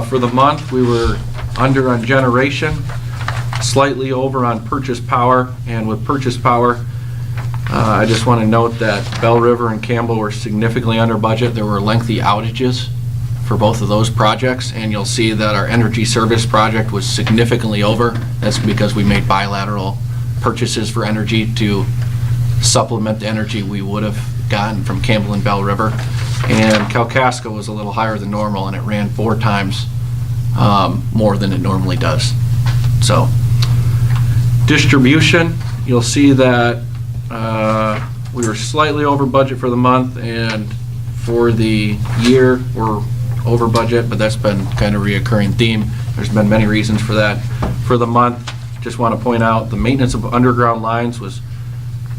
For the month, we were under on generation, slightly over on purchase power, and with purchase power, I just want to note that Bell River and Campbell were significantly under budget. There were lengthy outages for both of those projects, and you'll see that our energy service project was significantly over. That's because we made bilateral purchases for energy to supplement the energy we would have gotten from Campbell and Bell River. And Kalkaska was a little higher than normal, and it ran 4 times more than it normally does. So, distribution, you'll see that we were slightly over budget for the month, and for the year, we're over budget, but that's been kind of a reoccurring theme. There's been many reasons for that. For the month, just want to point out the maintenance of underground lines was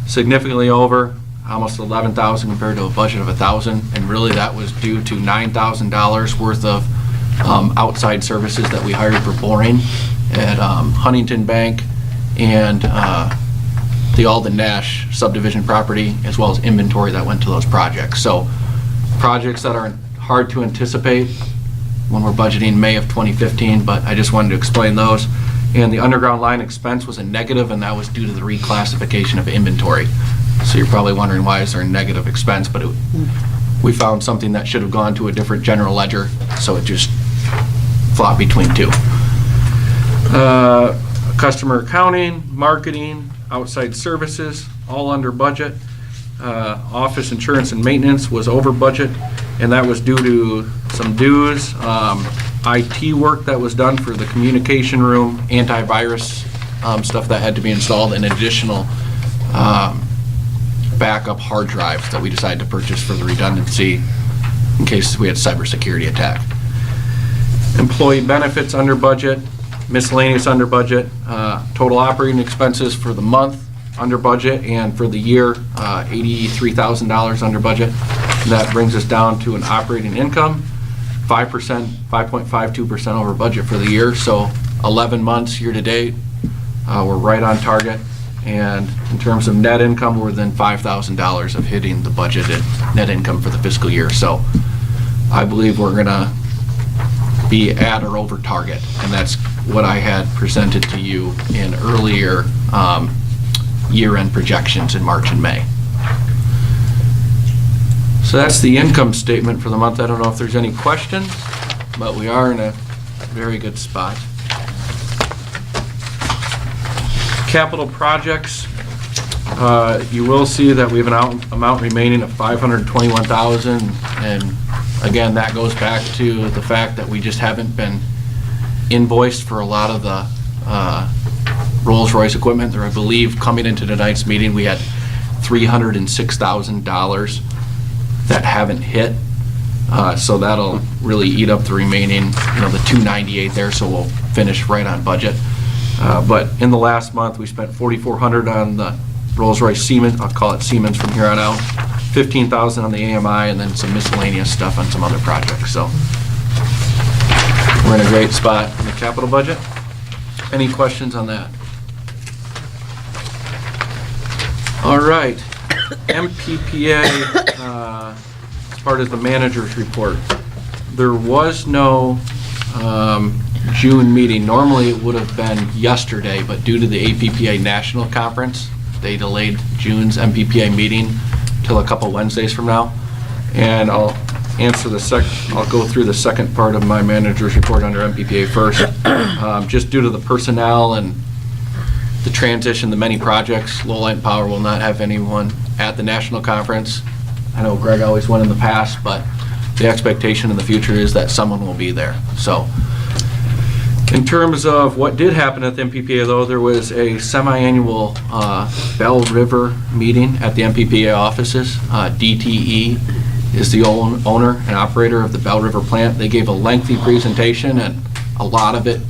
significantly over, almost 11,000 compared to a budget of 1,000, and really that was due to $9,000 worth of outside services that we hired for boring at Huntington Bank and the Alden Nash subdivision property, as well as inventory that went to those projects. So projects that are hard to anticipate when we're budgeting May of 2015, but I just wanted to explain those. And the underground line expense was a negative, and that was due to the reclassification of inventory. So you're probably wondering, why is there a negative expense? But we found something that should have gone to a different general ledger, so it just flopped between 2. Customer accounting, marketing, outside services, all under budget. Office insurance and maintenance was over budget, and that was due to some dues, IT work that was done for the communication room, antivirus stuff that had to be installed, and additional backup hard drives that we decided to purchase for the redundancy in case we had a cybersecurity attack. Employee benefits under budget, miscellaneous under budget, total operating expenses for the month under budget, and for the year, $83,000 under budget. And that brings us down to an operating income, 5.52% over budget for the year. So 11 months year to date, we're right on target. And in terms of net income, we're within $5,000 of hitting the budgeted net income for the fiscal year. So I believe we're gonna be at or over target, and that's what I had presented to you in earlier year-end projections in March and May. So that's the income statement for the month. I don't know if there's any questions, but we are in a very good spot. Capital projects, you will see that we have an amount remaining of $521,000, and again, that goes back to the fact that we just haven't been invoiced for a lot of the Rolls-Royce equipment. There, I believe, coming into tonight's meeting, we had $306,000 that haven't hit. So that'll really eat up the remaining, the $298 there, so we'll finish right on budget. But in the last month, we spent $4,400 on the Rolls-Royce Siemens, I'll call it Siemens from here on out, $15,000 on the AMI, and then some miscellaneous stuff on some other projects. So we're in a great spot in the capital budget. Any questions on that? All right, MPPA, as part of the manager's report. There was no June meeting. Normally it would have been yesterday, but due to the APPA National Conference, they delayed June's MPPA meeting till a couple Wednesdays from now. And I'll go through the second part of my manager's report under MPPA first. Just due to the personnel and the transition, the many projects, Lowell Power will not have anyone at the national conference. I know Greg always went in the past, but the expectation in the future is that someone will be there. So, in terms of what did happen at the MPPA, though, there was a semi-annual Bell River meeting at the MPPA offices. DTE is the owner and operator of the Bell River plant. They gave a lengthy presentation, and a lot of it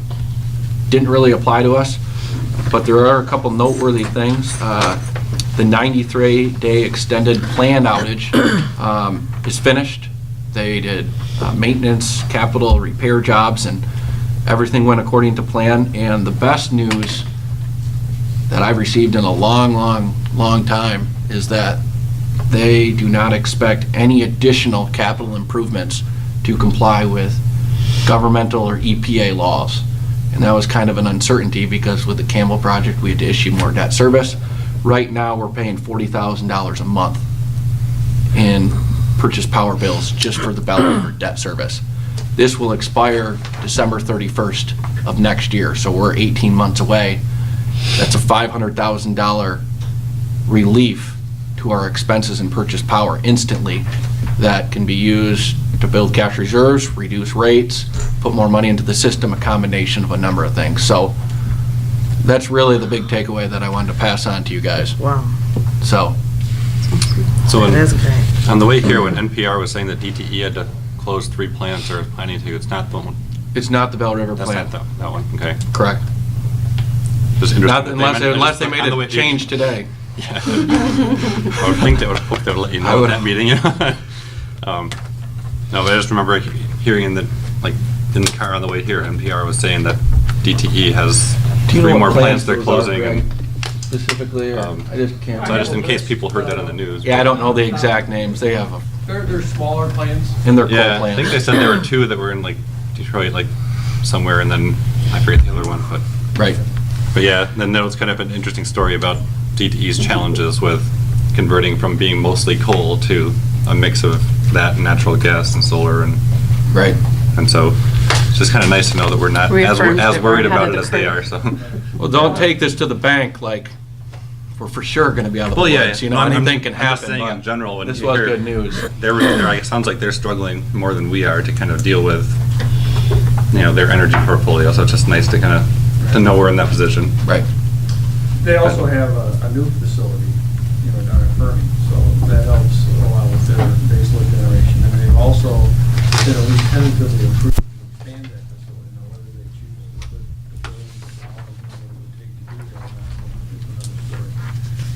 didn't really apply to us. but there are a couple noteworthy things. The 93-day extended planned outage is finished. They did maintenance, capital, repair jobs, and everything went according to plan. And the best news that I've received in a long time is that they do not expect any additional capital improvements to comply with governmental or EPA laws. And that was kind of an uncertainty because with the Campbell project, we had to issue more debt service. Right now, we're paying $40,000 a month in purchase power bills just for the Bell River debt service. This will expire December 31st of next year, so we're 18 months away. That's a $500,000 relief to our expenses and purchase power instantly that can be used to build cash reserves, reduce rates, put more money into the system, a combination of a number of things. So that's really the big takeaway that I wanted to pass on to you guys. Wow, So, So that is great. on the way here, when NPR was saying that DTE had to close 3 plants or planning to, it's not the one, it's not the Bell River that's plant. not that one, okay. Correct. Just interesting Not that unless they made on the way- a change today. Yeah. I would think they would hope they would let you I know would- at that meeting. No, but I just remember hearing in the car on the way here, NPR was saying that DTE has Do you know 3 what more plants those they're are, closing. Greg, And specifically, or I just can't. so just in case people heard that on the news. Yeah, I don't know the exact names. They have They're smaller plants. in their coal Yeah, plant. I think they said there were 2 that were in Detroit, somewhere, and then I forget the other one, Right. but yeah, then that was kind of an interesting story about DTE's challenges with converting from being mostly coal to a mix of that and natural gas and solar, and Right. so it's just kind of nice to know that we're not Reaffirms as that we're worried ahead about of it the as they are, curve. so. Well, don't take this to the bank like we're for sure going to be out of the Well, yeah, woods. You know, no, I'm- anything can I'm just happen. saying but in general, when this you was hear- good news. It sounds like they're struggling more than we are to kind of deal with, their energy portfolio, so it's just nice to kind of, to know we're in that position. Right. They also have a new facility, down in Fermi, so that helps a lot with their baseload generation. And they've also been at least tentatively approved to expand that facility. Now, whether they choose to put the building down and what it would take to do that or not is another story.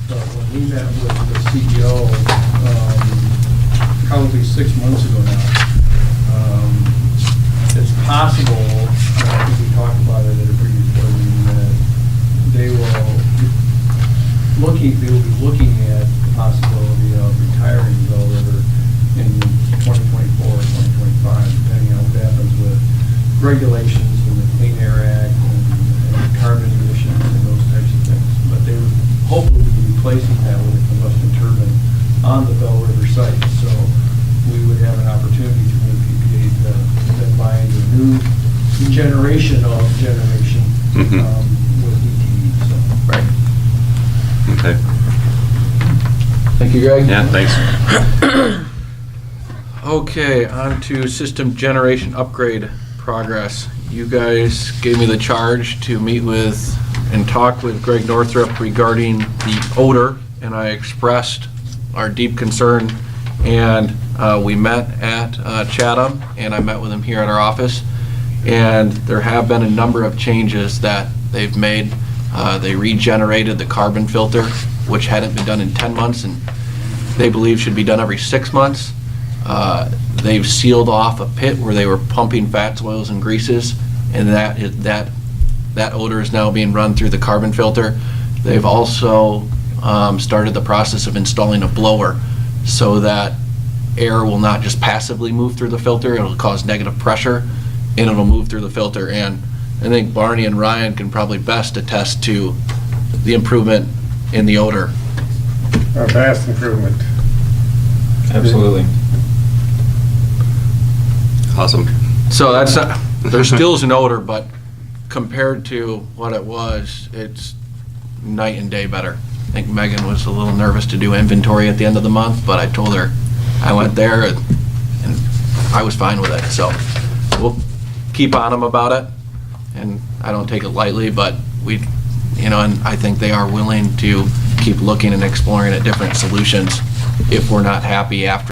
But when we met with the CEO, probably 6 months ago now, it's possible, I think we talked about it at a previous board meeting, that they will be looking at the possibility of retiring Bell River in 2024 or 2025, depending on what happens with regulations and the Clean Air Act and carbon emissions and those types of things. But they would hopefully be replacing that with a combustion turbine on the Bell River site. So we would have an opportunity through the PPA to then buy into a new generation Mhm. with DTE. So. Right. Okay. Thank you, Greg. Yeah, thanks. Okay, on to system generation upgrade progress. You guys gave me the charge to meet with and talk with Greg Northrup regarding the odor, and I expressed our deep concern, and we met at Chatham, and I met with him here at our office, and there have been a number of changes that they've made. They regenerated the carbon filter, which hadn't been done in 10 months, and they believe should be done every 6 months. They've sealed off a pit where they were pumping fats, oils, and greases, and that odor is now being run through the carbon filter. They've also started the process of installing a blower so that air will not just passively move through the filter, it'll cause negative pressure, and it'll move through the filter. And I think Barney and Ryan can probably best attest to the improvement in the odor. A vast improvement. Absolutely. Awesome. So that's not, there still is an odor, but compared to what it was, it's night and day better. I think Megan was a little nervous to do inventory at the end of the month, but I told her I went there and I was fine with it. So we'll keep on them about it, and I don't take it lightly, but and I think they are willing to keep looking and exploring at different solutions if we're not happy after